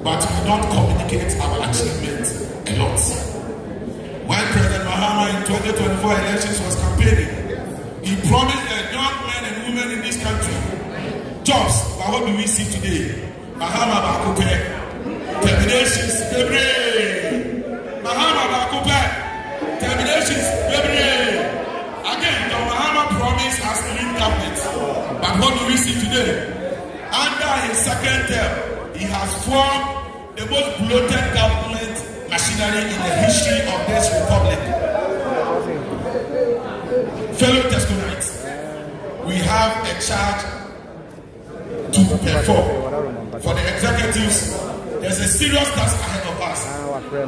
but we don't communicate our achievements a lot. When President Mahama in 2024 elections was campaigning, he promised the young men and women in this country jobs. But what do we see today? Mahama Bakupe, terminations, Mahama Bakupe, terminations, again, the Mahama promise has to lead government. But what do we see today? Under his second term, he has formed the most bloated government machinery in the history of this republic. Fellow TESCONites, we have a charge to perform. For the executives, there's a serious task ahead of us.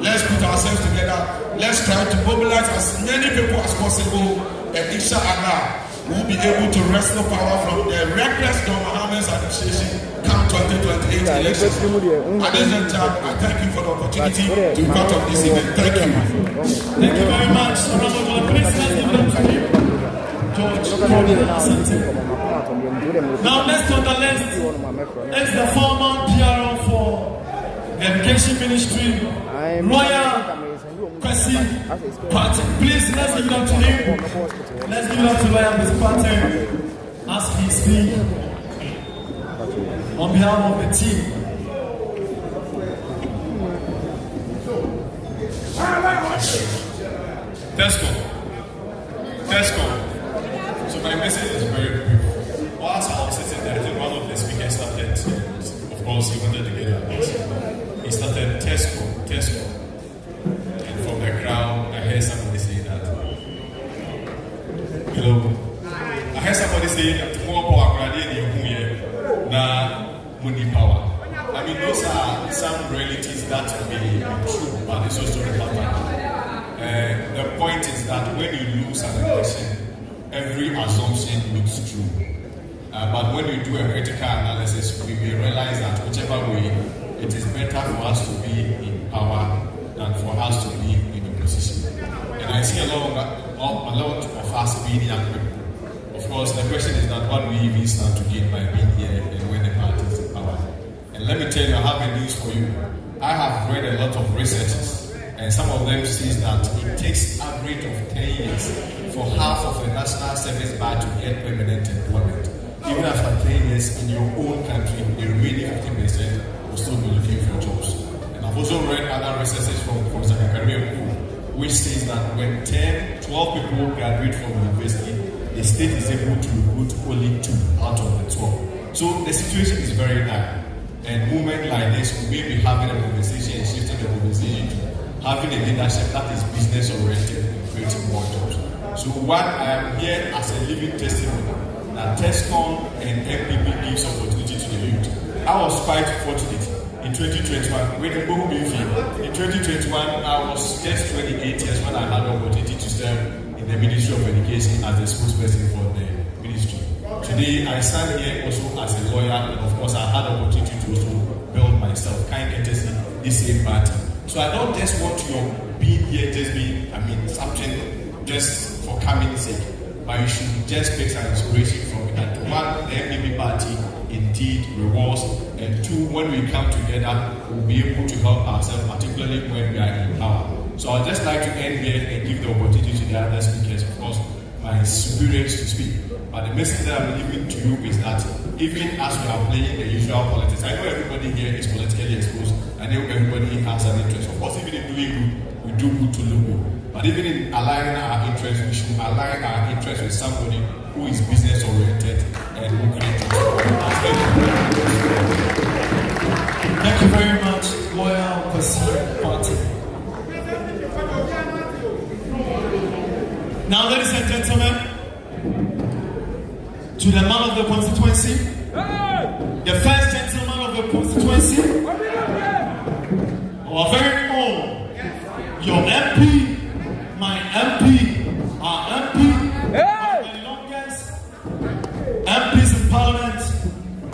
Let's put ourselves together. Let's try to mobilize as many people as possible, and inshallah, we'll be able to wrestle power from the reckless John Mahama's administration come 2028 elections. Adejan Chad, I thank you for the opportunity to be part of this event. Thank you. Thank you very much. Please let's give it up to you. George. Now next on the list is the former PRO for the Education Ministry, Royal Kwesi Party. Please let's give it up to him. Let's give it up to Royal Kwesi Party as he speaks on behalf of the team. TESCON. So my message is very brief. Whilst I was sitting there, I think one of the speakers started, of course, he wanted to get a message. He started TESCON. And from the crowd, I heard somebody say that. I heard somebody say that more power power. I mean, those are some realities that may be true, but it's also important. The point is that when you lose an election, every assumption looks true. But when you do a critical analysis, we may realize that whichever way, it is better for us to be in power than for us to be in opposition. And I see a lot of us being young people. Of course, the question is that what we even stand to gain by being here and when the party is in power. And let me tell you, I have a news for you. I have read a lot of researches, and some of them says that it takes an average of 10 years for half of the national service bar to get permanent employment. Even after 10 years in your own country, the remaining 50% will still be looking for jobs. And I've also read other researches from Professor Agyapong, which says that when 10, 12 people graduate from university, the state is able to recruit only 2 out of the 12. So the situation is very dire. And movement like this, we may be having a conversation and shifting the conversation to having a leadership that is business oriented and creating more jobs. So what I am here as a living testimony that TESCON and NPP gives opportunity to the youth. I was quite fortunate in 2021 when the book being in 2021 I was just 28 years when I had the opportunity to serve in the Ministry of Education as a spokesperson for the ministry. Today I stand here also as a lawyer, and of course I had the opportunity to also build myself, kind of this same party. So I don't just want your being here just be, something just for coming sake, but you should just take some inspiration from it. And one, the NPP party indeed rewards, and two, when we come together, we'll be able to help ourselves, particularly when we are in power. So I'd just like to end here and give the opportunity to the other speakers, of course, my superiors to speak. But the message that I'm giving to you is that even as we are playing the usual politics, I know everybody here is politically exposed. I know everybody has an interest. Of course, even in doing good, we do good to look good. But even in aligning our interests, we should align our interests with somebody who is business oriented and who can Thank you very much, Royal Kwesi Party. Now, ladies and gentlemen, to the man of the constituency, the first gentleman of the constituency, our very own, your MP, my MP, our MP, one of the longest MPs in Parliament,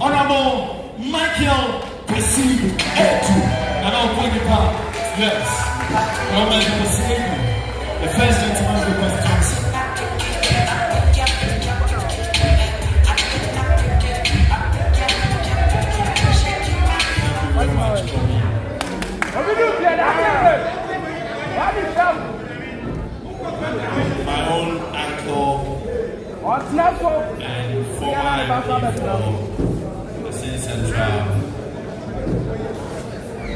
Honorable Michael Kwesi Etu. And I'll bring it back. Yes. Honorable Kwesi Etu, the first gentleman of the constituency. Thank you very much. the Central,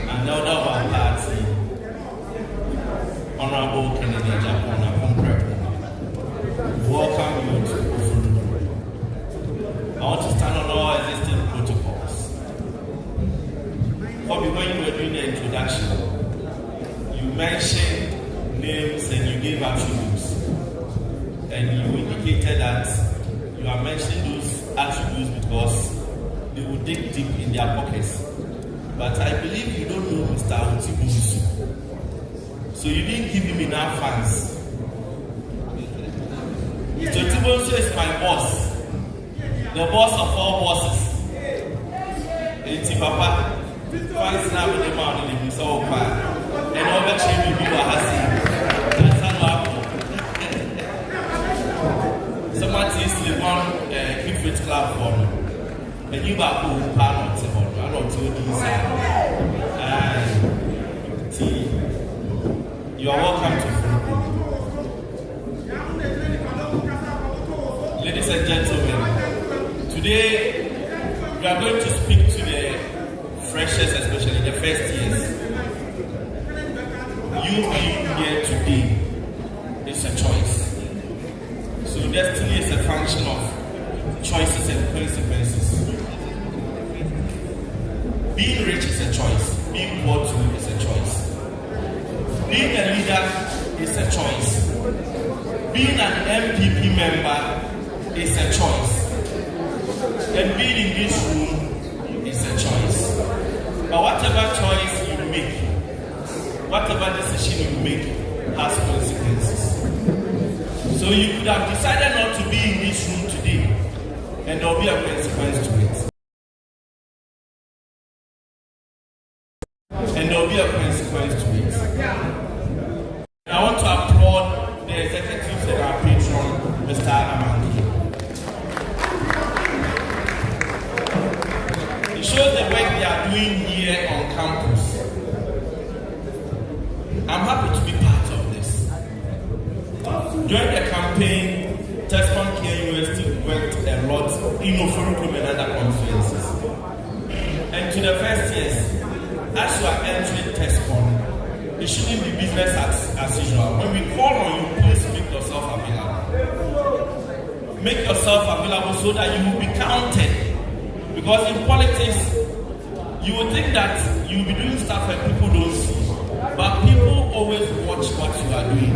and elder of our party, Honorable Kennedy Agyapong. Welcome you to Ofuru. I want to stand on all existing protocols. Bobby, when you were doing the introduction, you mentioned names and you gave attributes. And you indicated that you are mentioning those attributes because they will dig deep in their pockets. But I believe you don't know Mr. Otibusu. So you didn't give him enough fans. Mr. Otibusu is my boss. The boss of all bosses. It's Papa. Fans now with the man in the so far. And over to you, you are happy. That's how somebody is the one keep fit club for me. And you back who part of the one. I don't do this. You are welcome to ladies and gentlemen, today we are going to speak to the freshers, especially the first years. You being here today is a choice. So destiny is a function of choices and consequences. Being rich is a choice. Being poor too is a choice. Being a leader is a choice. Being an NPP member is a choice. And being in this room is a choice. But whatever choice you make, whatever decision you make has consequences. So you could have decided not to be in this room today, and there will be a consequence to it. And there will be a consequence to it. I want to applaud the executives and our patron, Mr. Amandi. It shows the work they are doing here on campus. I'm happy to be part of this. During the campaign, TESCON KNUST worked a lot in Ofuru and other conferences. And to the first years, as you are entering TESCON, it shouldn't be business as usual. When we call on you, please make yourself available. Make yourself available so that you will be counted. Because in politics, you would think that you will be doing stuff that people don't see. But people always watch what you are doing.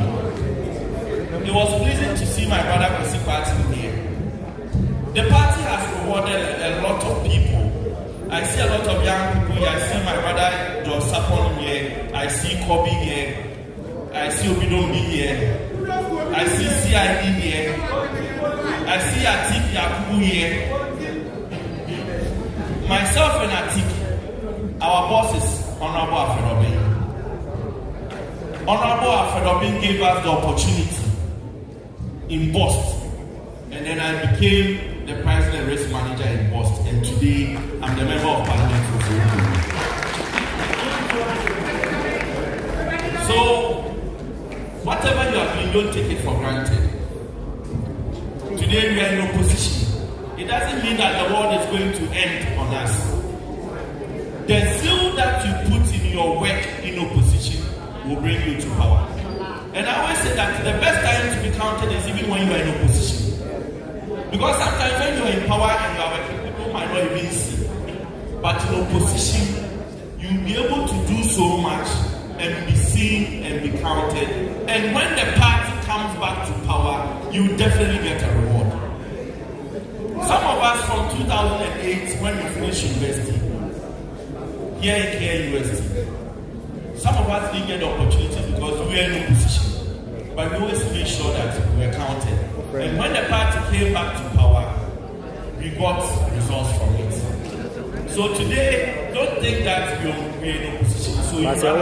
It was pleasing to see my brother Kwesi party here. The party has rewarded a lot of people. I see a lot of young people here. I see my brother John Sapon here. I see Kobe here. I see Obidombi here. I see CID here. I see Atik Yakubu here. Myself and Atik, our boss is Honorable Afedobin. Honorable Afedobin gave us the opportunity in Boston, and then I became the president risk manager in Boston, and today I'm the member of parliament for Ogun. So whatever you are doing, don't take it for granted. Today we are in opposition. It doesn't mean that the world is going to end on us. The zeal that you put in your work in opposition will bring you to power. And I always say that the best time to be counted is even when you are in opposition. Because sometimes when you are in power and you are working, people might not even see. But in opposition, you'll be able to do so much and be seen and be counted. And when the party comes back to power, you definitely get a reward. Some of us from 2008, when we finished university, here in KNUST, some of us didn't get the opportunity because we were in opposition. But we always made sure that we were counted. And when the party came back to power, we got results from it. So today, don't think that we're in opposition. So you stand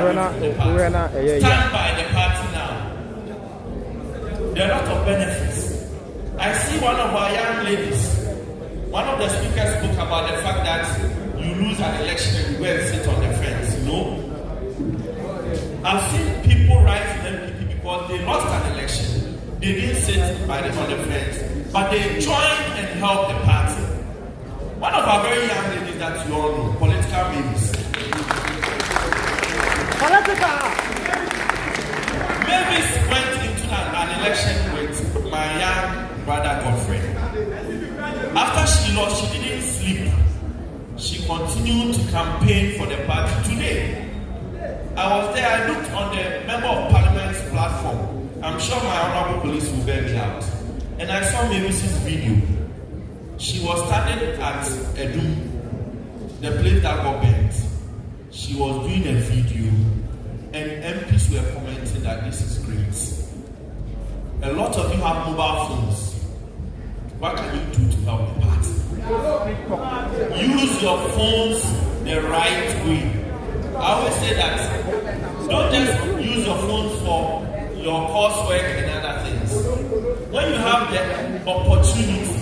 by the party now. There are a lot of benefits. I see one of our young ladies. One of the speakers spoke about the fact that you lose an election and you go and sit on the fence. I've seen people write to NPP because they lost an election. They didn't sit on the fence, but they joined and helped the party. One of our very young ladies that you all know, political babies. Mavis went into an election with my young brother Godfrey. After she lost, she didn't sleep. She continued to campaign for the party. Today, I was there, I looked on the Member of Parliament's platform. I'm sure my honorable police will bear me out. And I saw Mavis's video. She was standing at Edum, the place that got burnt. She was doing a video, and MPs were commenting that this is great. A lot of you have mobile phones. What can you do to help the party? Use your phones the right way. I always say that don't just use your phones for your coursework and other things. When you have the opportunity,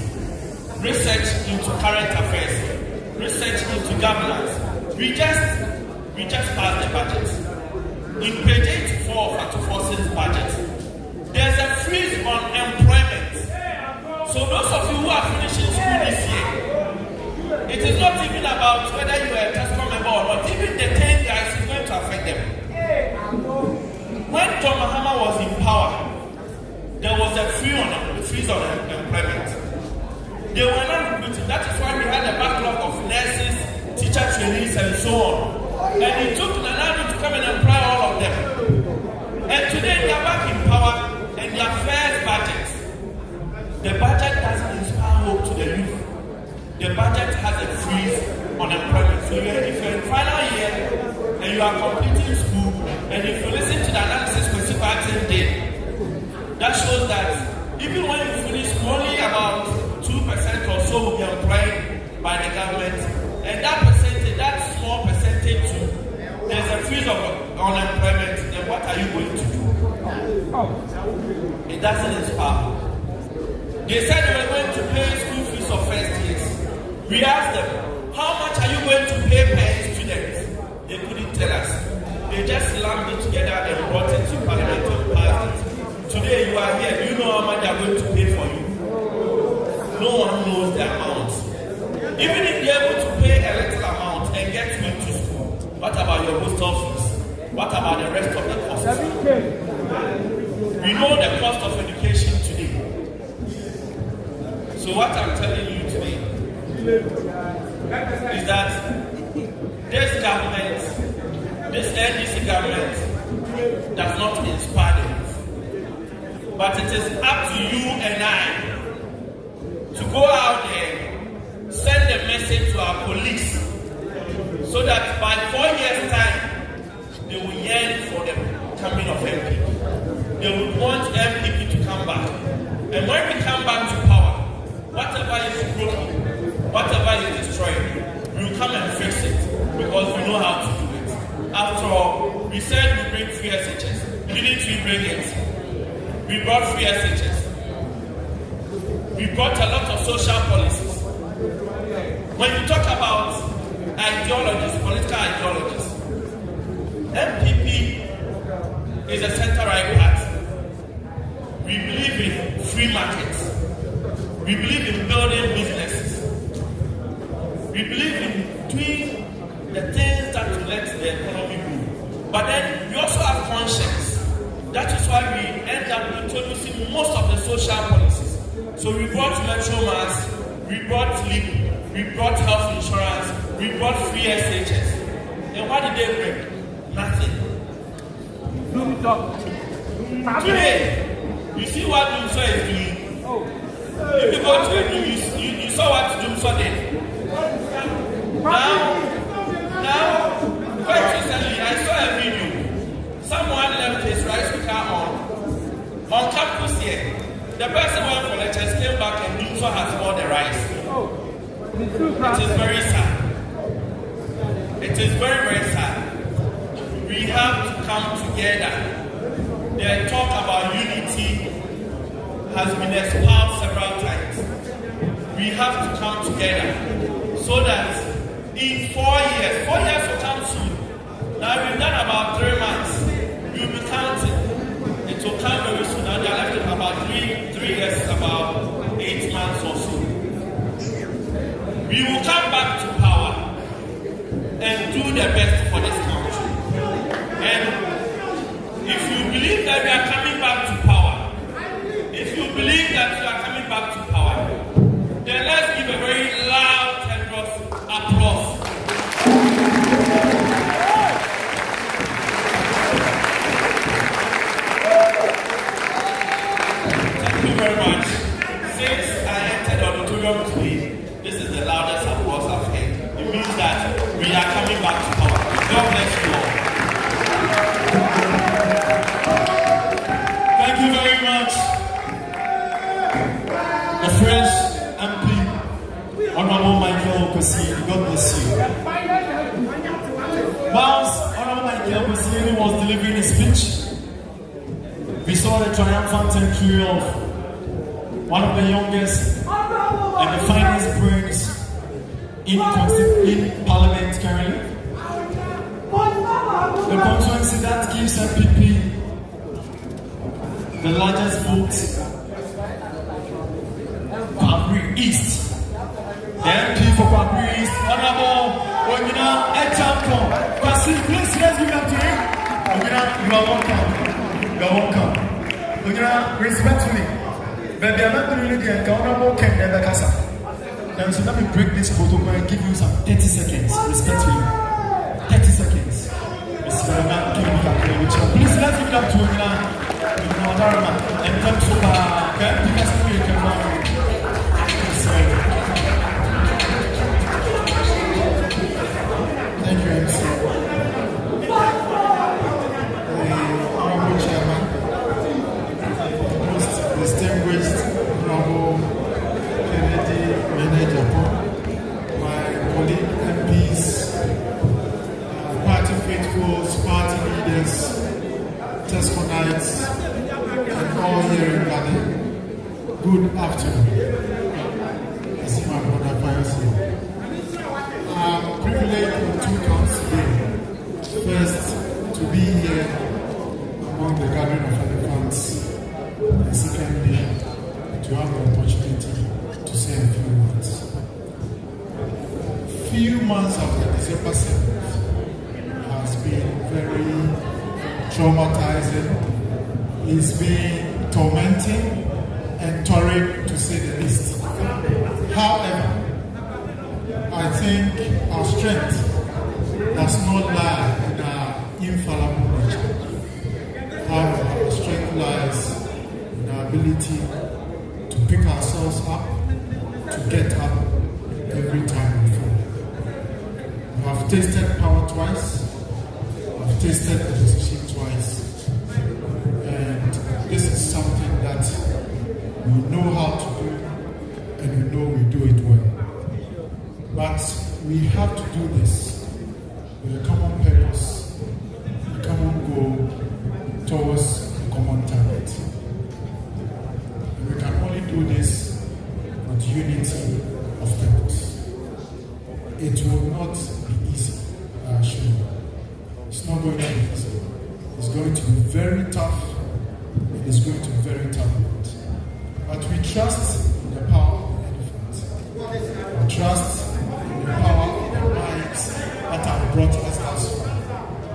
research into current affairs, research into governance. We just passed the budget. In page 84 of Atuforce's budget, there's a freeze on employment. So those of you who are finishing school this year, it is not even about whether you are a TESCON member or not. Even the 10 guys is going to affect them. When John Mahama was in power, there was a freeze on employment. They were not recruiting. That is why we had a backlog of nurses, teacher trainees, and so on. And it took Nana to come and employ all of them. And today they are back in power, and their first budget. The budget doesn't inspire hope to the youth. The budget has a freeze on employment. So if you're in final year and you are completing school, and if you listen to the analysis Kwesi Kwarteng did, that shows that even when you finish, only about 2% or so will be employed by the government, and that percentage, that small percentage too, there's a freeze of unemployment. Then what are you going to do? It doesn't inspire. They said they were going to pay school fees of first years. We asked them, how much are you going to pay per student? They couldn't tell us. They just slammed it together and brought it to Parliament and passed it. Today you are here. Do you know how much they are going to pay for you? No one knows the amount. Even if they are able to pay a little amount and get you into school, what about your hostel fees? What about the rest of the costs? We know the cost of education today. So what I'm telling you today is that this government, this NDC government does not inspire them. But it is up to you and I to go out there, send a message to our colleagues so that by 4 years' time, they will yearn for the coming of MPP. They will want MPP to come back. And when we come back to power, whatever is broken, whatever is destroyed, we will come and fix it because we know how to do it. After all, we said we bring free SHS. Didn't we bring it? We brought free SHS. We brought a lot of social policies. When you talk about ideologies, political ideologies, NPP is a center-right party. We believe in free markets. We believe in building businesses. We believe in doing the things that will let the economy grow. But then we also have conscience. That is why we end up introducing most of the social policies. So we brought Metro Mass, we brought LEAP, we brought health insurance, we brought free SHS. And what did they bring? Nothing. Today, you see what Dumso is doing. If you go to the you saw what Dumso did. Now, quite recently, I saw a video. Someone left his rice cooker on campus here. The person went for lectures, came back, and Dumso has all the rice. It is very sad. It is very, very sad. We have to come together. The talk about unity has been espoused several times. We have to come together so that in 4 years will come soon. Now we've done about 3 months. We'll be counting. It will come very soon. Now they're left about 3 years, about 8 months or so. we will come back to power and do the best for this country. And if you believe that we are coming back to power, if you believe that we are coming back to power, then let's give a very loud and rough applause. Thank you very much. Since I entered the auditorium today, this is the loudest applause I've heard. It means that we are coming back to power. God bless you all. Thank you very much. The French MP, Honorable Michael Kwesi, God bless you. Whilst Honorable Michael Kwesi was delivering his speech, we saw the triumphant entry of one of the youngest and the finest brains in Parliament currently. The constituency that gives NPP the largest vote, Kwabri East. The MP for Kwabri East, Honorable Agyapong. Please, let's give it up to him. You are welcome. You are welcome. Respectfully, but I'm not really the Honorable Ken Kasa. Now, so let me break this protocol and give you some 30 seconds. Respectfully, 30 seconds. Please, let's give it up to him. And come to thank you, MC. The Honorable Chairman, most distinguished Honorable Kennedy Agyapong, my colleague MPs, party faithfuls, party leaders, TESCONites, and all here in Ghana. Good afternoon. I see my brother Piosi. I'm privileged on two counts today. First, to be here among the gathering of elephants, and secondly, to have the opportunity to say a few words. Few months after December 7th has been very traumatizing. It's been tormenting and torrid, to say the least. However, I think our strength does not lie in our infallible nature. However, our strength lies in our ability to pick ourselves up, to get up every time we fall. We have tasted power twice, we have tasted opposition twice, and this is something that we know how to do, and we know we do it well. But we have to do this with a common purpose, a common goal towards a common target. And we can only do this with unity of purpose. It will not be easy, I assure you. It's not going to be easy. It's going to be very tough. It is going to be very tough. But we trust in the power of the elephant. We trust in the power of the minds that have brought us thus far.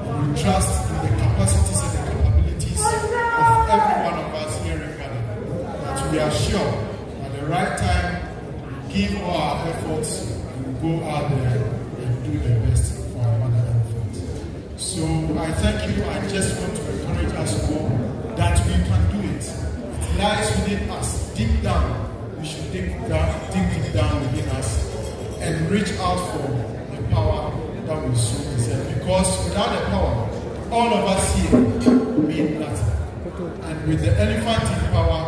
And we trust in the capacities and the capabilities of every one of us here in Ghana. That we are sure at the right time we give all our efforts and we go out there and do the best for our mother elephant. So I thank you. I just want to encourage us all that we can do it. It lies within us. Deep down, we should dig deep down within us and reach out for the power that we so deserve. Because without the power, all of us here mean nothing. And with the elephant in power,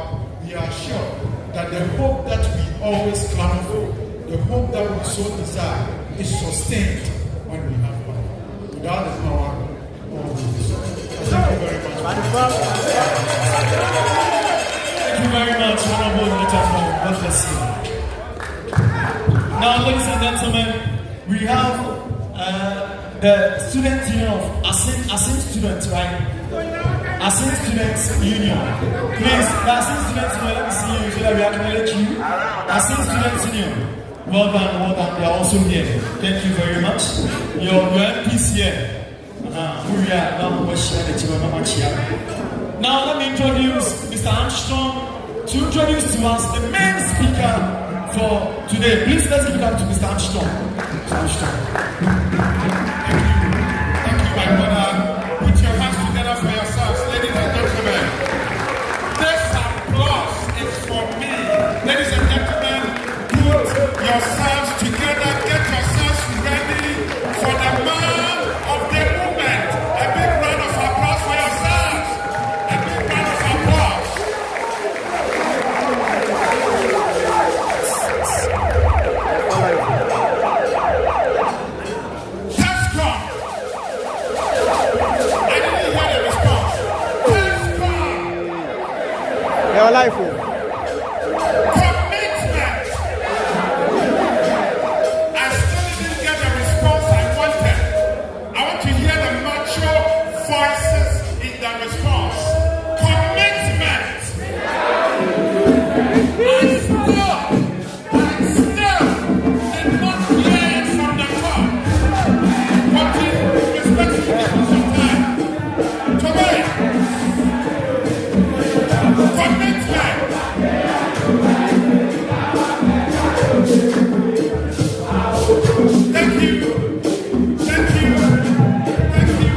we are sure that the hope that we always clamor for, the hope that we so desire, is sustained when we have power. Without the power, all will be so. Thank you very much. Thank you very much, Honorable Agyapong. God bless you. Now, ladies and gentlemen, we have the student union of Asin students, right? Asin Students Union. Please, the Asin Students Union, let me see you so that we acknowledge you. Asin Students Union. Well done. They are also here. Thank you very much. Your MPs here. Now let me introduce Mr. Armstrong to introduce to us the main speaker for today. Please let's give it up to Mr. Armstrong. Mr. Armstrong. Thank you, my brother. Put your hands together for yourselves, ladies and gentlemen. This applause is for me. Ladies and gentlemen, put yourselves together, get yourselves ready for the man of the moment. A big round of applause for yourselves. A big round of applause. TESCON. I didn't hear the response. TESCON. Your life. Commitment. I still didn't get the response I wanted. I want to hear the macho voices in the response. Commitment. I still did not hear it from the top. Wanting respectfully for some time. Today, commitment. Thank you. Thank you. Thank you.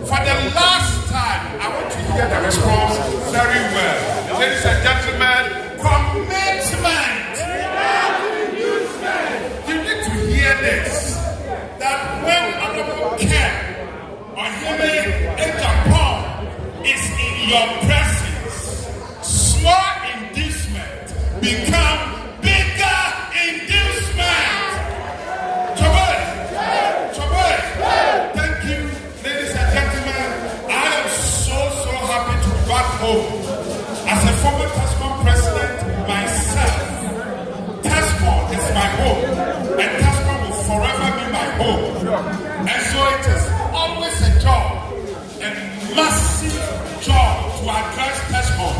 For the last time, I want to hear the response very well. Ladies and gentlemen, commitment. You need to hear this. That when Honorable Ken or Agyapong is in your presence, small inducement become bigger inducement. Thank you, ladies and gentlemen. I am so happy to be back home. As a former TESCON president myself, TESCON is my home, and TESCON will forever be my home. And so it is always a joy, a massive joy to address TESCON,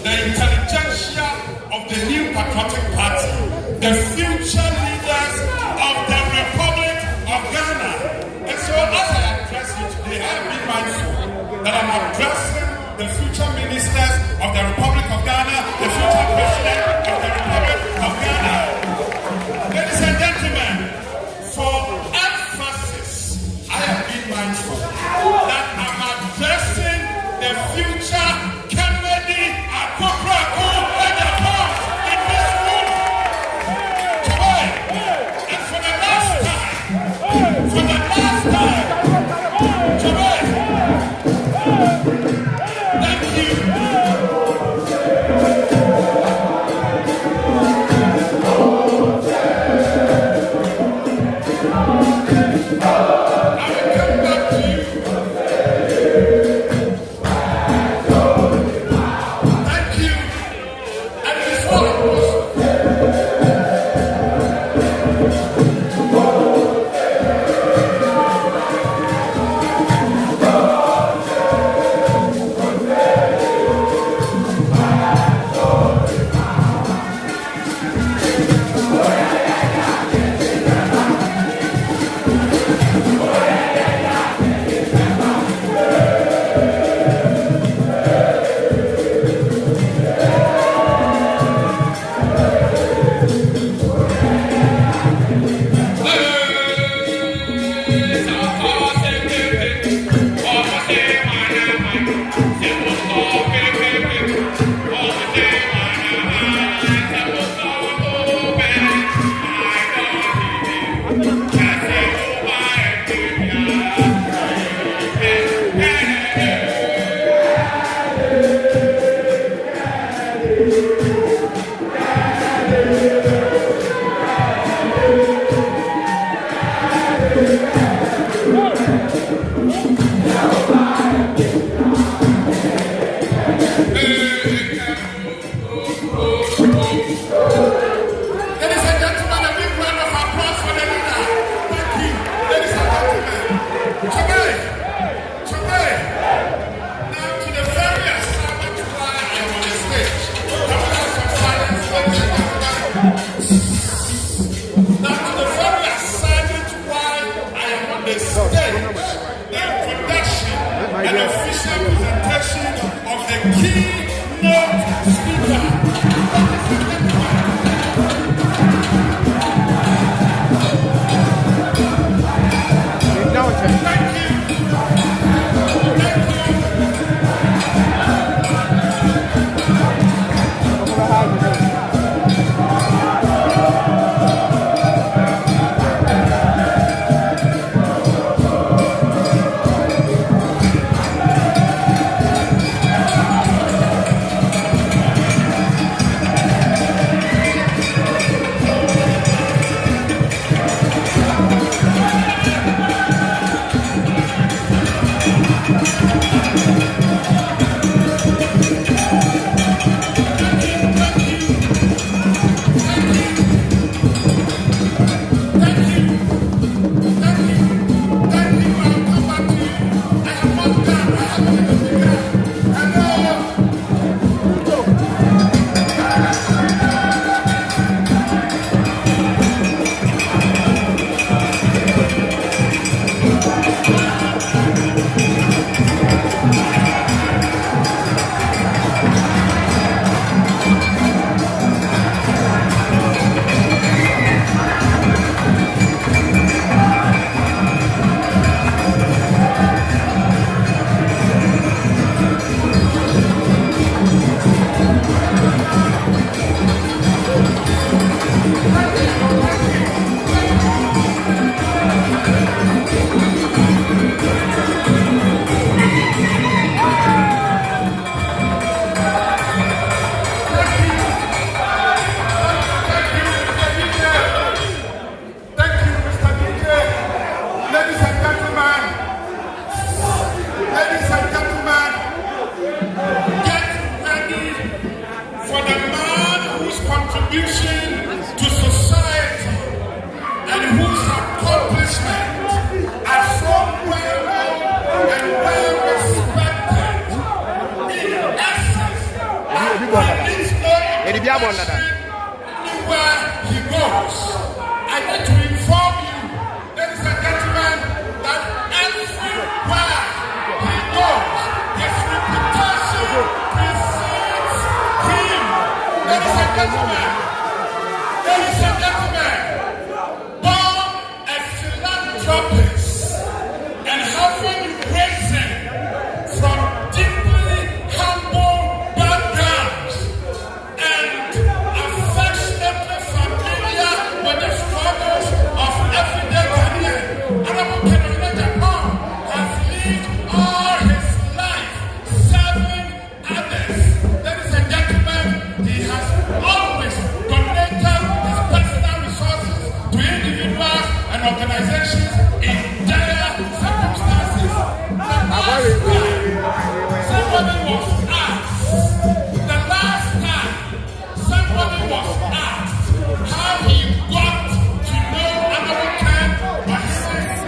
the intelligentsia of the new patriotic party, the future leaders of the Republic of Ghana. And so as I address you today, I have been mindful that I'm addressing the future ministers of the Republic of Ghana, the future president of the Republic of Ghana. Ladies and gentlemen, for emphasis, I have been inauguration of the keynote speaker.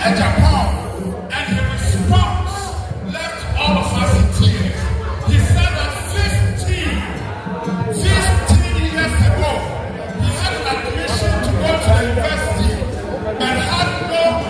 Agyapong, and his response left all of us in tears. He said that 15 years ago, he had an admission to go to the university and had no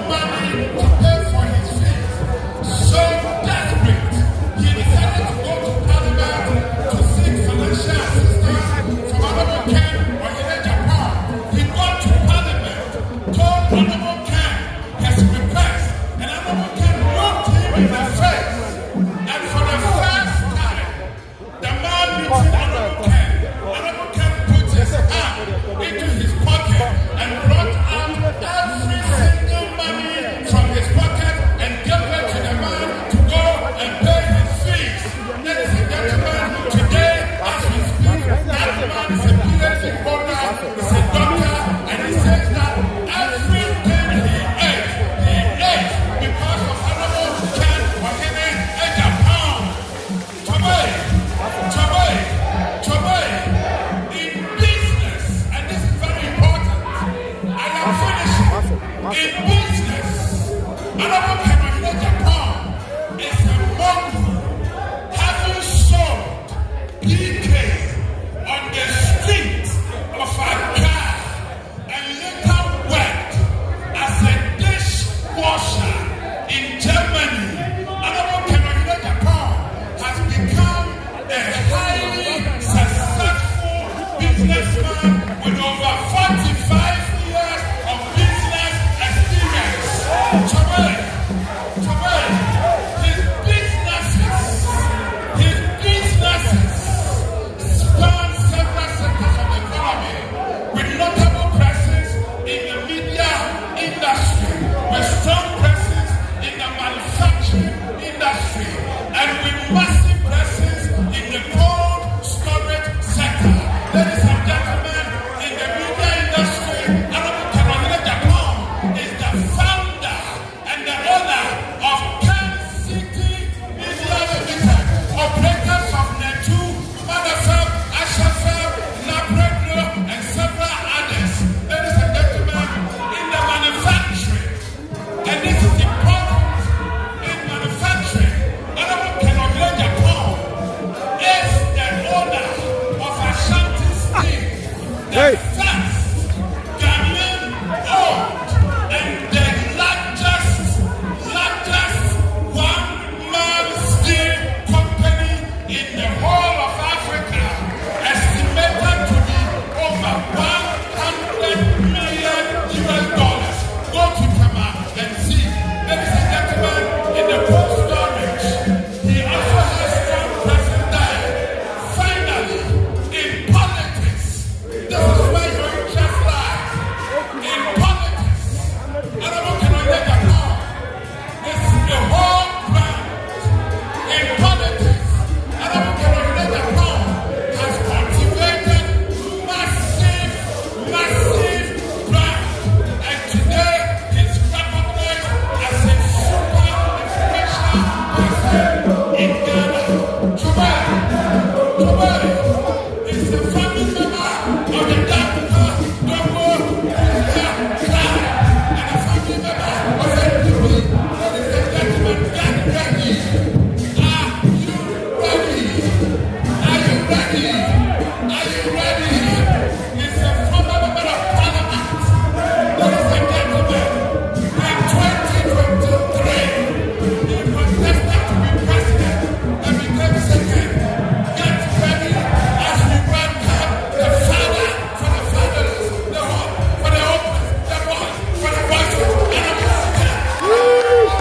in the whole of Africa, estimated to be over $100 million. Go to Kama and see. Ladies and gentlemen, in the post-storage, he also has strong presence there. Finally, in politics, this is where your interest lies. In politics, I don't know, can I get a call? This is the whole ground. In politics, I don't know, can I get a call? Has cultivated massive ground. And today, he's recognized as a super influential person in Ghana. Chubari is a family member of the Dapper Dogo clan and a family member of the NPP. Ladies and gentlemen, get ready. Are you ready? Are you ready? Are you ready? He's a former member of parliament. Ladies and gentlemen, in 2023, he contested to be president and became second. Get ready as we welcome the father for the fatherless, the hope for the hopeless, the voice for the voiceless, and the music.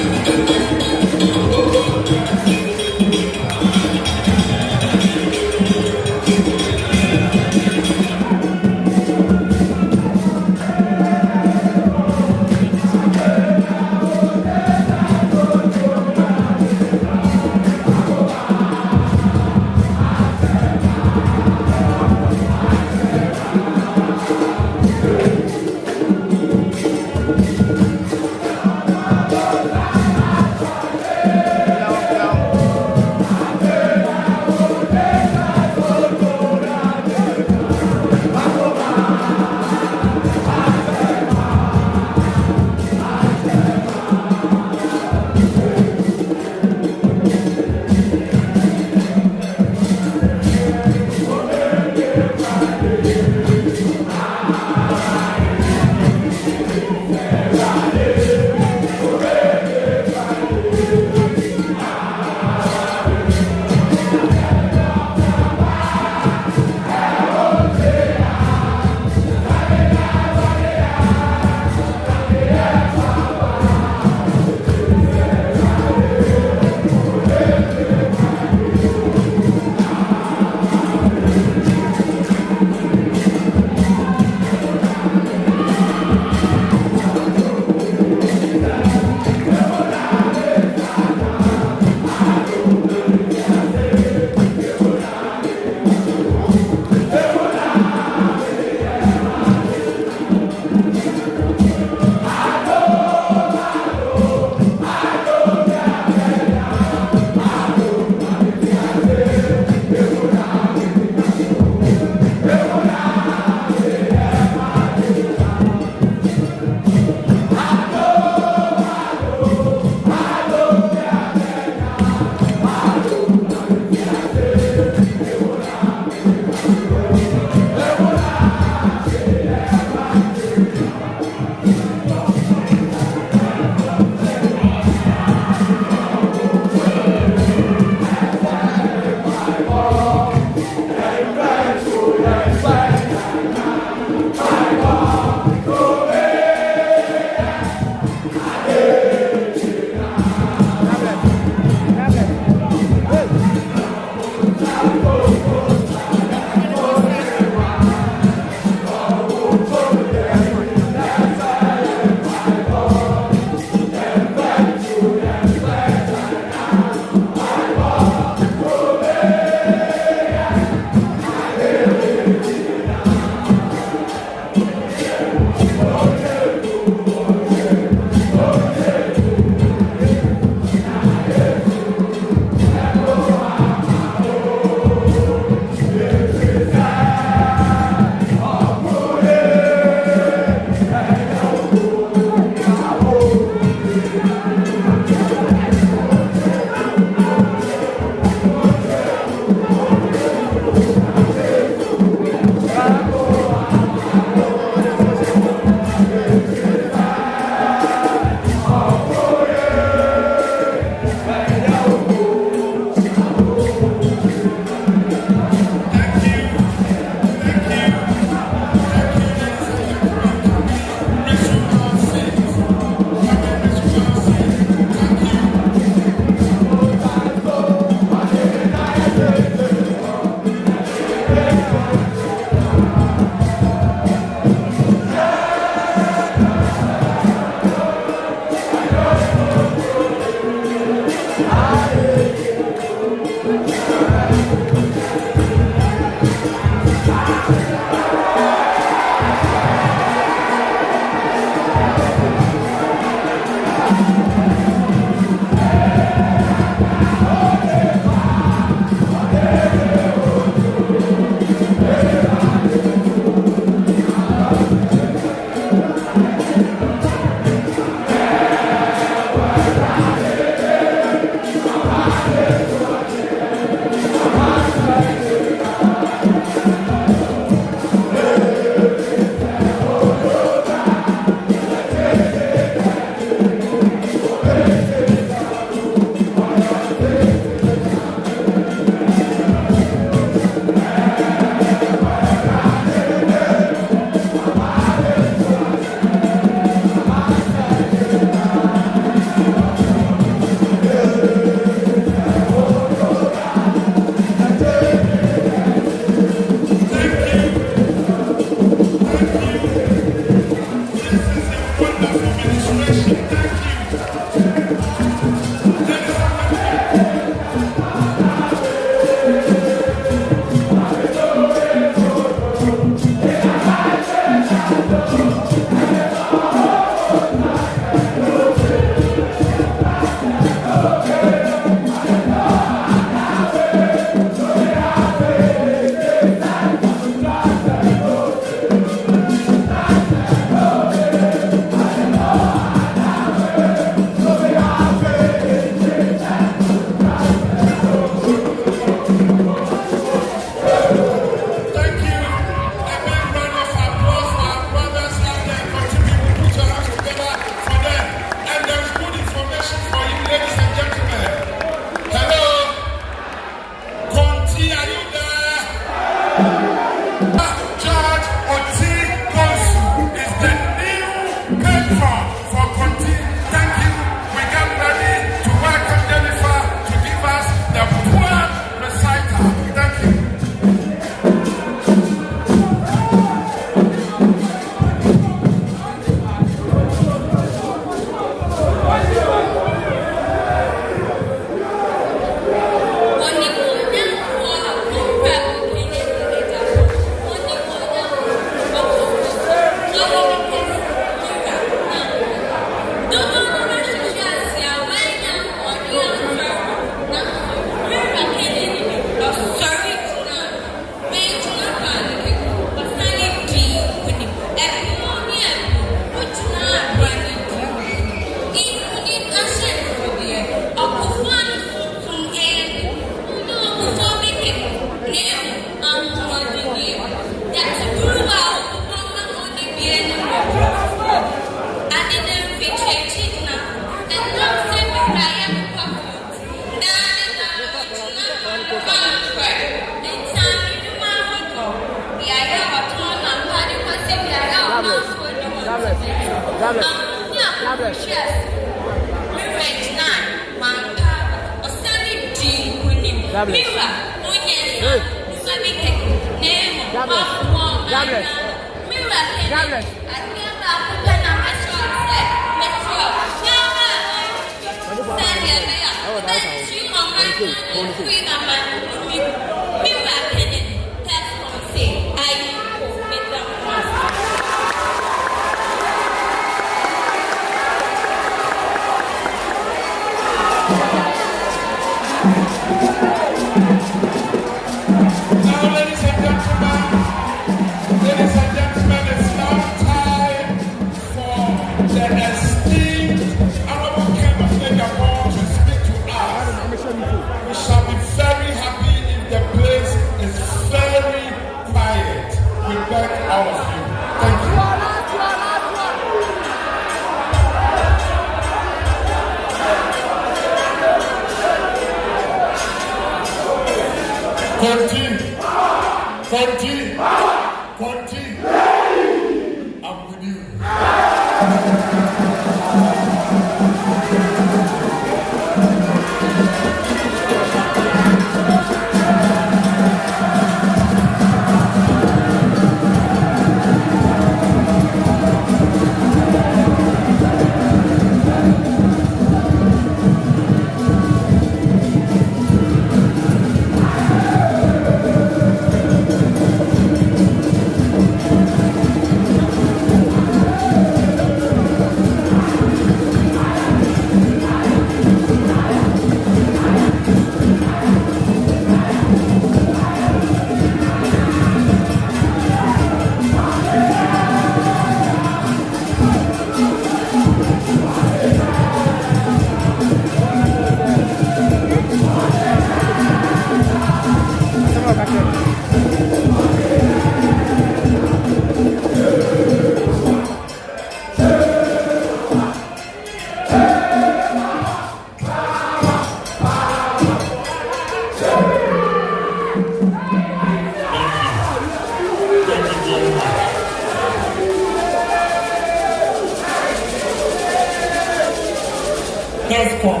TESCON.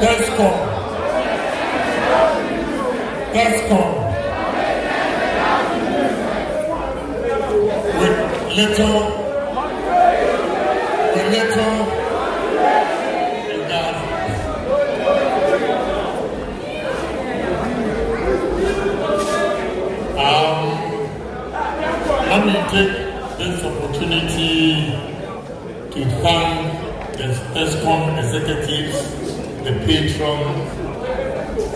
TESCON. TESCON. With little let me take this opportunity to thank the TESCON executives, the patrons,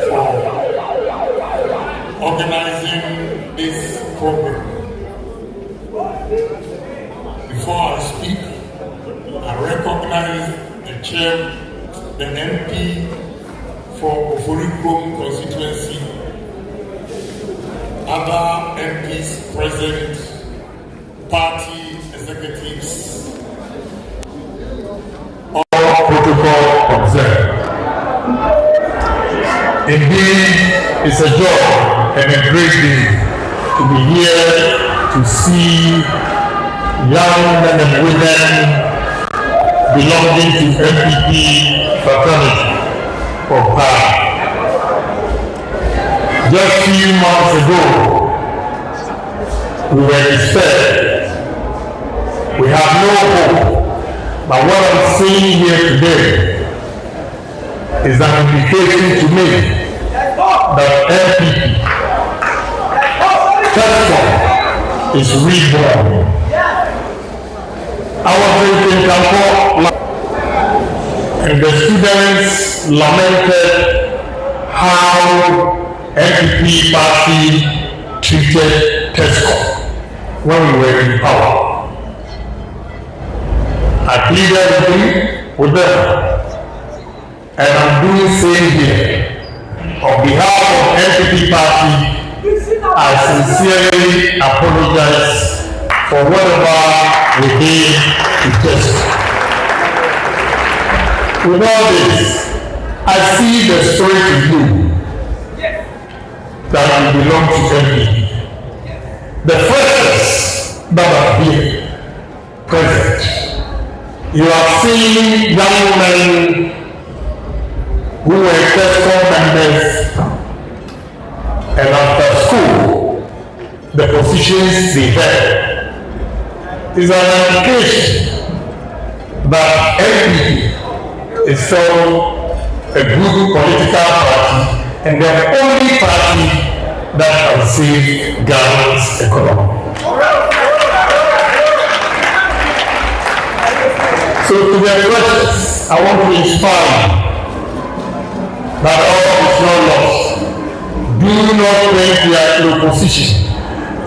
for organizing this program. Before I speak, I recognize the chair, the MP for Oforikom constituency, other MPs present, party executives, all protocol observed. Indeed, it's a joy and a great day to be here to see young men and women belonging to NPP fraternity of power. Just a few months ago, we were despaired. We have no hope. But what I'm saying here today is an invitation to me that NPP TESCON is reborn. I was in Kampo and the students lamented how NPP party treated TESCON when we were in power. I pleaded with them, and I'm doing the same here. On behalf of NPP party, I sincerely apologize for whatever we did to TESCON. With all this, I see the story to you that you belong to NPP. The first that are here present, you are seeing young men who were TESCON members, and after school, the positions they had is an indication that NPP is still a good political party and the only party that can save Ghana's economy. So to their questions, I want to inspire you that all is not lost. Do not think you are in opposition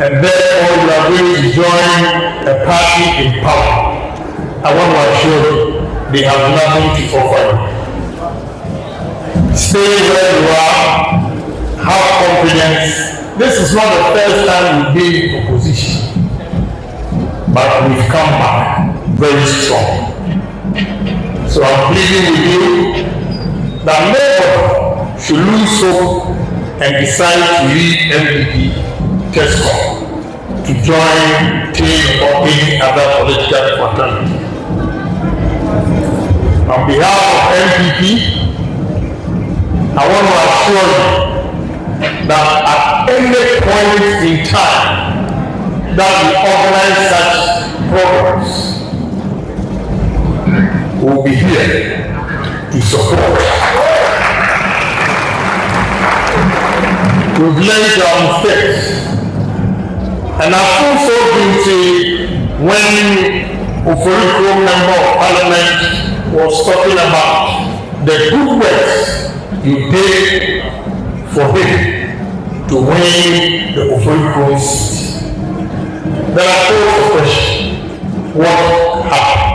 and therefore you are going to join a party in power. I want to assure you, they have nothing to offer you. Stay where you are, have confidence. This is not the first time we've been in opposition, but we've come back very strong. So I'm pleading with you that nobody should lose hope and decide to leave NPP TESCON to join TEAM or any other political fraternity. On behalf of NPP, I want to assure you that at any point in time that we organize such programs, we'll be here to support. We've learned our mistakes, and I feel so guilty when Oforikom Member of Parliament was talking about the good works you did for him to win the Oforikom seat. Then I posed the question, what happened?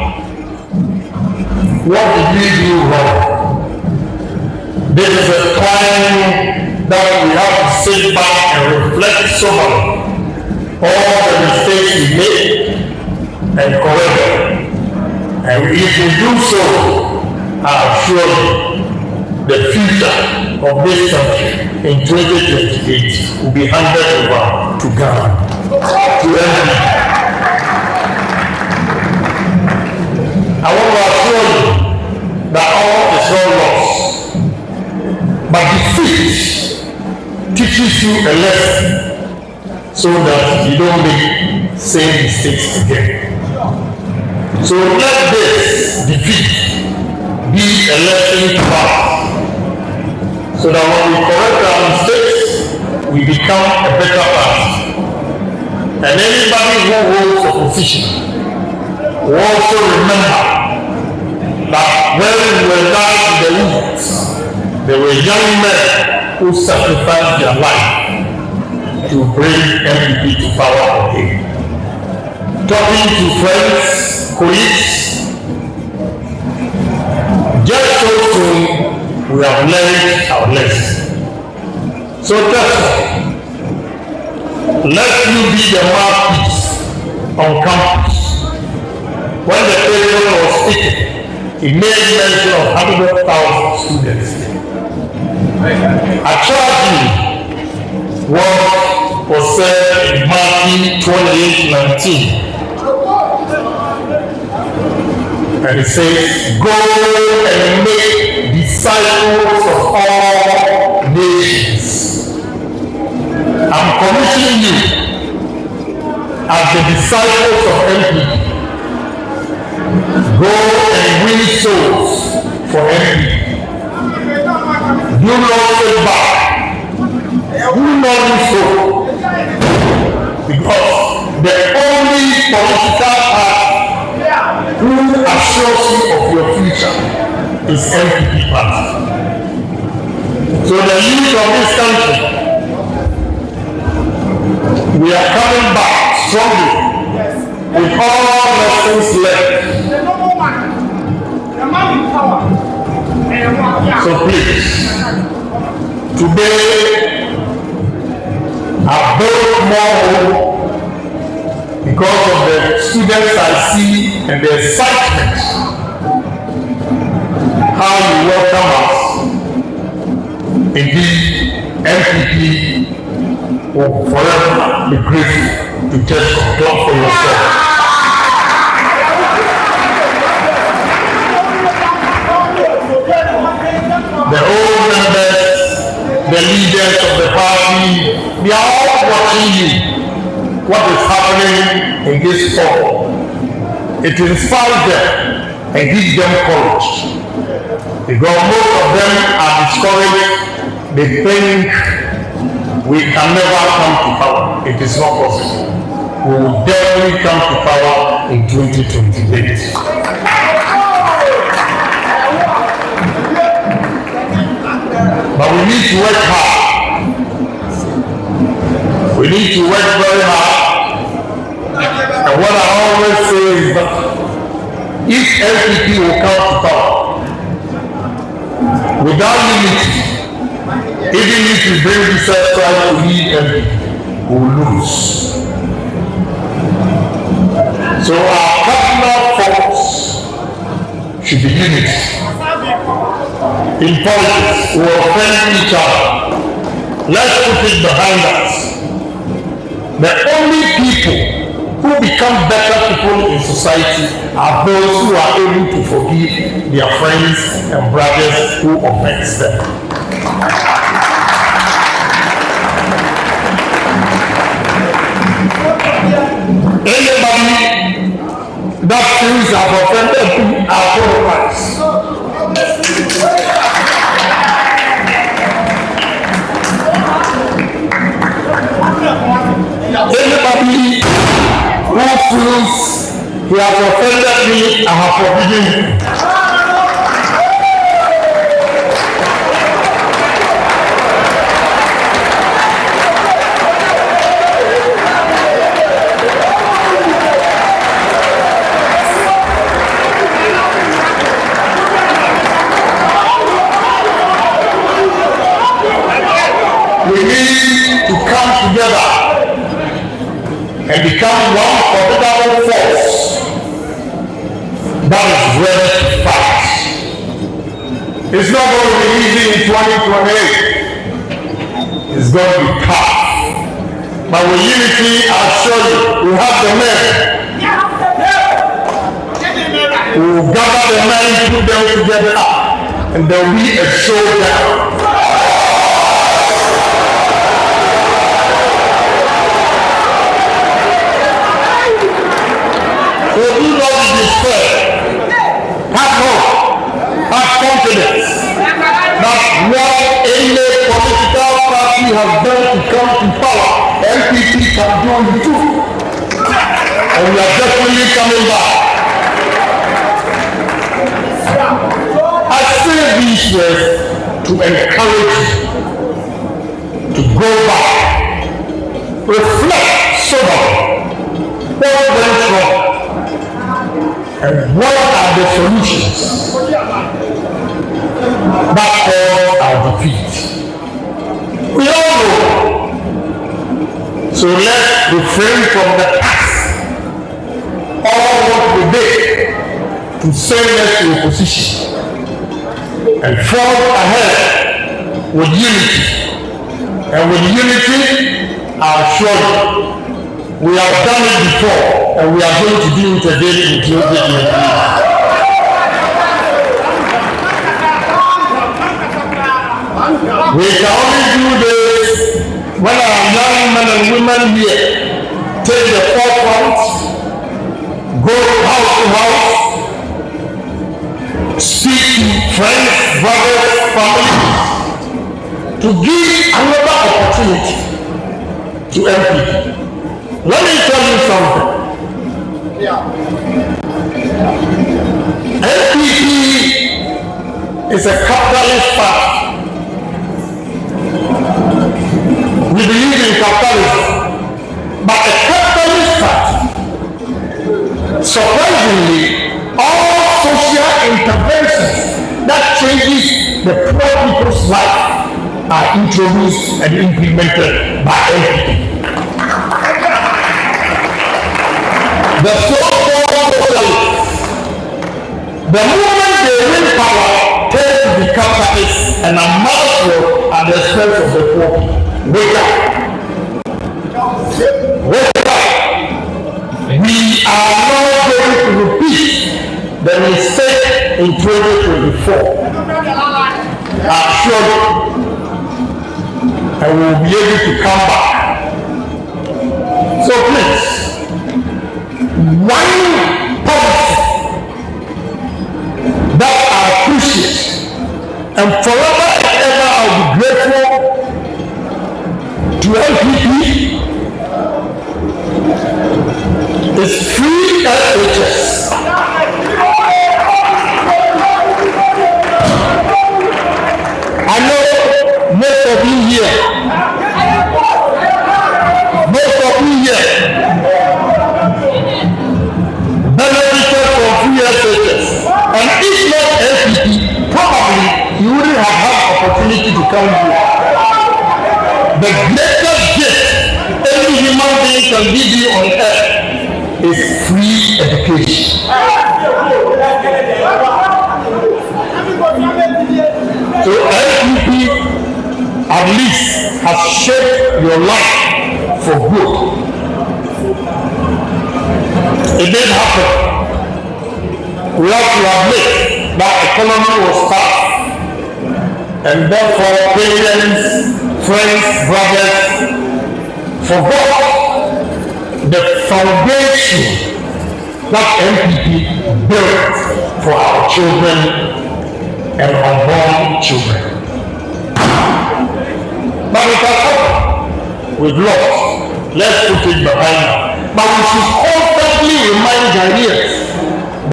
What did we do wrong? This is a time that we have to sit back and reflect soberly all the mistakes we made and correct them. And if we do so, I assure you, the future of this country in 2028 will be handed over to Ghana, to NPP. I I want to assure you that all is not lost. But defeat teaches you a lesson so that you don't make same mistakes again. So let this defeat be a lesson to us, so that when we correct our mistakes, we become a better person. And anybody who holds a position will also remember that when we were down in the woods, there were young men who sacrificed their life to bring NPP to power again. Talking to friends, colleagues, just so soon we have learned our lesson. So therefore, let you be the mouthpiece on campus. When the president was speaking, he made mention of 100,000 students. I charge you what was said in Matthew 28:19. And it says, go and make disciples of all nations. I'm commissioning you as the disciples of NPP. Go and win souls for NPP. Do not sit back. Do not lose hope. Because the only political party who assures you of your future is NPP party. So the youth of this country, we are coming back strongly with all lessons learned. So please, today I built more hope because of the students I see and the excitement, how you welcome us. Indeed, NPP will forever be grateful to TESCON. Clap for yourself. The old members, the leaders of the party, they are all watching you. What is happening in this fall? It inspires them and gives them courage. Because most of them are discouraged. They think we can never come to power. It is not possible. We will definitely come to power in 2028. But we need to work hard. We need to work very hard. And what I always say is that if NPP will come to power, without unity, even if you bring this try to lead NPP, we will lose. So our cardinal focus should be unity. In politics, we will offend each other. Let's put it behind us. The only people who become better people in society are those who are able to forgive their friends and brothers who offend them. Anybody that feels I've offended me, I'll apologize. Anybody who feels he has offended me, I have forgiven him. We need to come together and become one formidable force that is ready to fight. It's not going to be easy in 2028. It's going to be tough. But with unity, I'll show you, we have the men. We will gather the men, put them together, and there will be a showdown. So do not be despair. Have hope. Have confidence that what any political party has done to come to power, NPP can do it too. And we are definitely coming back. I say these words to encourage you to go back, reflect soberly what went wrong, and what are the solutions that cause our defeat. We all know. So let's refrain from the past. All what we did to send us to opposition and forge ahead with unity. And with unity, I assure you, we have done it before and we are going to do it again in 2023. We can only do this when our young men and women here take the forefront, go house to house, speak to friends, brothers, families, to give another opportunity to NPP. Let me tell you something. NPP is a capitalist party. We believe in capitalism, but a capitalist party, surprisingly, all social interventions that changes the poor people's life are introduced and implemented by NPP. The so-called socialists, the moment they win power, tend to be capitalists and amass wealth at the expense of the poor people. Wake up! Wake up! We are not going to repeat the mistake in 2024. I'm sure and we will be able to come back. So please, one policy that I appreciate and forever and ever I'll be grateful to NPP is free SHS. I know most of you here benefited from free SHS, and if not NPP, probably you wouldn't have had opportunity to come here. The greatest gift any human being can give you on earth is free education. So NPP at least has shaped your life for good. It didn't happen. We have to admit that economy was tough, and therefore parents, friends, brothers forgot the foundation that NPP built for our children and unborn children. But it has happened. We've lost. Let's put it behind us. But we should constantly remind Ghanaians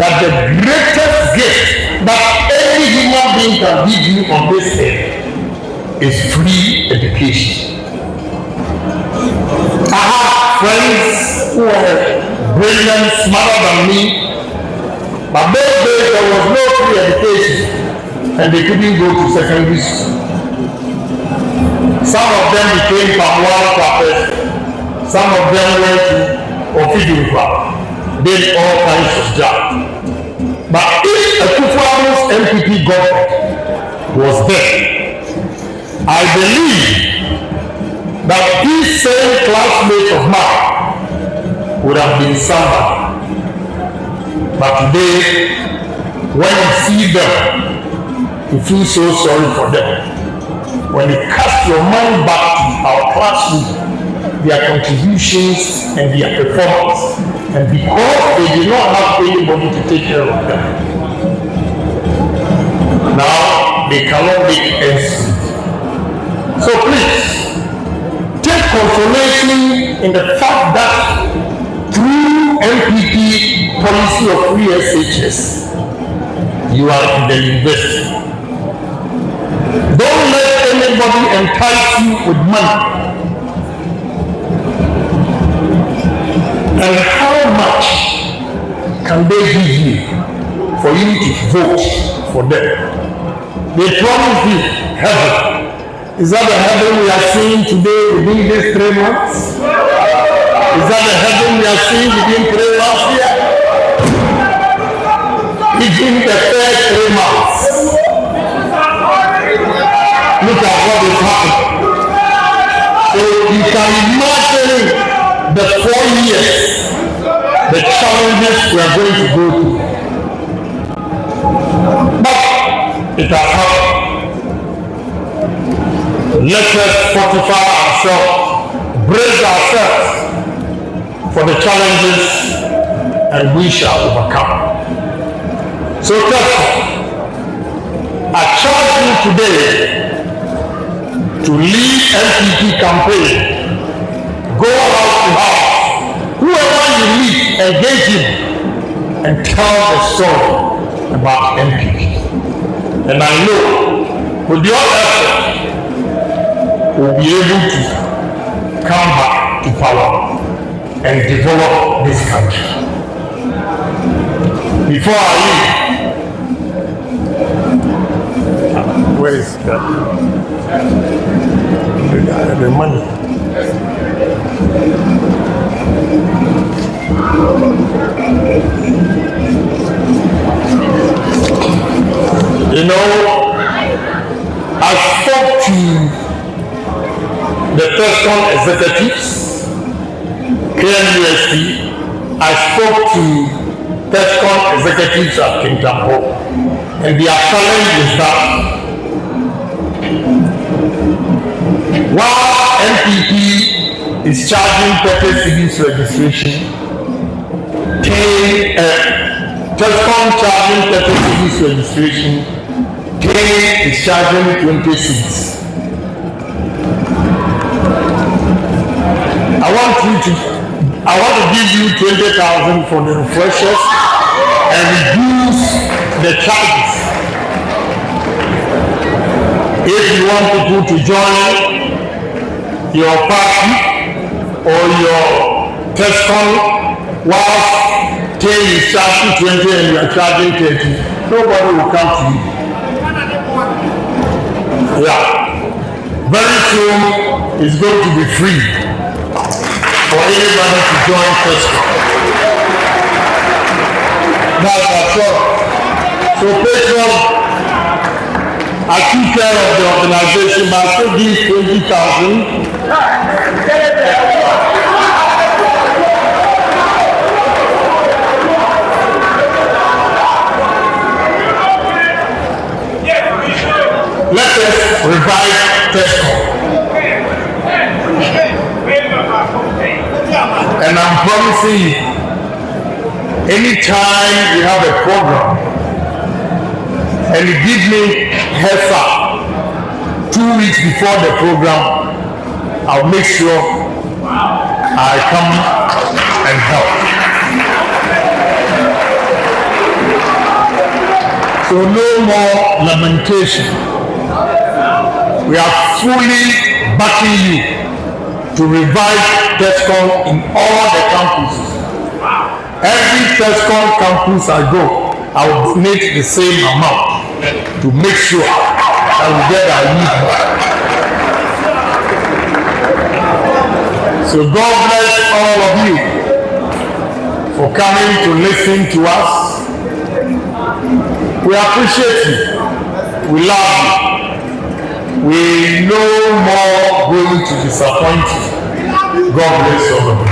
that the greatest gift that any human being can give you on this earth is free education. I have friends who were brilliant, smarter than me, but those days there was no free education and they couldn't go to secondary school. Some of them became Pamwal clappers, some of them went to Ofidiupa, did all kinds of jobs. But if a Kufuor's NPP government was there, I believe that this same classmate of mine would have been somebody. But today, when you see them, you feel so sorry for them. When you cast your mind back to our classroom, their contributions and their performance, and because they did not have anybody to take care of them, now they cannot make ends meet. So please, take consolation in the fact that through NPP policy of free SHS, you are in the university. Don't let anybody entice you with money. And how much can they give you for you to vote for them? They promise you heaven. Is that the heaven we are seeing today within these 3 months? Is that the heaven we are seeing within 3 months here? Within the first 3 months. Look at what is happening. So you can imagine the 4 years, the challenges we are going to go through. But it has happened. Let us fortify ourselves, brace ourselves for the challenges, and we shall overcome. So TESCON, I charge you today to lead NPP campaign. Go house to house. Whoever you meet, engage him and tell the story about NPP. And I know with your effort, we'll be able to come back to power and develop this country. Before I leave, where is that? The money. You know, I spoke to the TESCON executives, KNUST. I spoke to TESCON executives at Kintampo, and their challenge is that while NPP is charging 30 cedis registration, TESCON charging 30 cedis registration, KNUST is charging 20 cedis. I want to give you 20,000 for the refreshers and reduce the charges. If you want people to join your party or your TESCON, whilst K is charging 20 and you are charging 30, nobody will come to you. Yeah. Very soon it's going to be free for anybody to join TESCON. That's all. So patron, I took care of the organization, but I still give 20,000. Let us revive TESCON. And I'm promising you, anytime we have a program and you give me heads up 2 weeks before the program, I'll make sure I come and help. So no more lamentation. We are fully backing you to revive TESCON in all the campuses. Every TESCON campus I go, I will donate the same amount to make sure that we get our youth back. So God bless all of you for coming to listen to us. We appreciate you. We love you. We no more going to disappoint you. God bless all of you.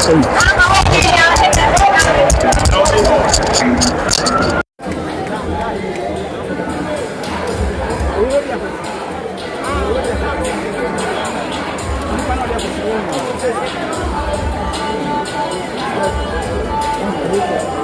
Thank you.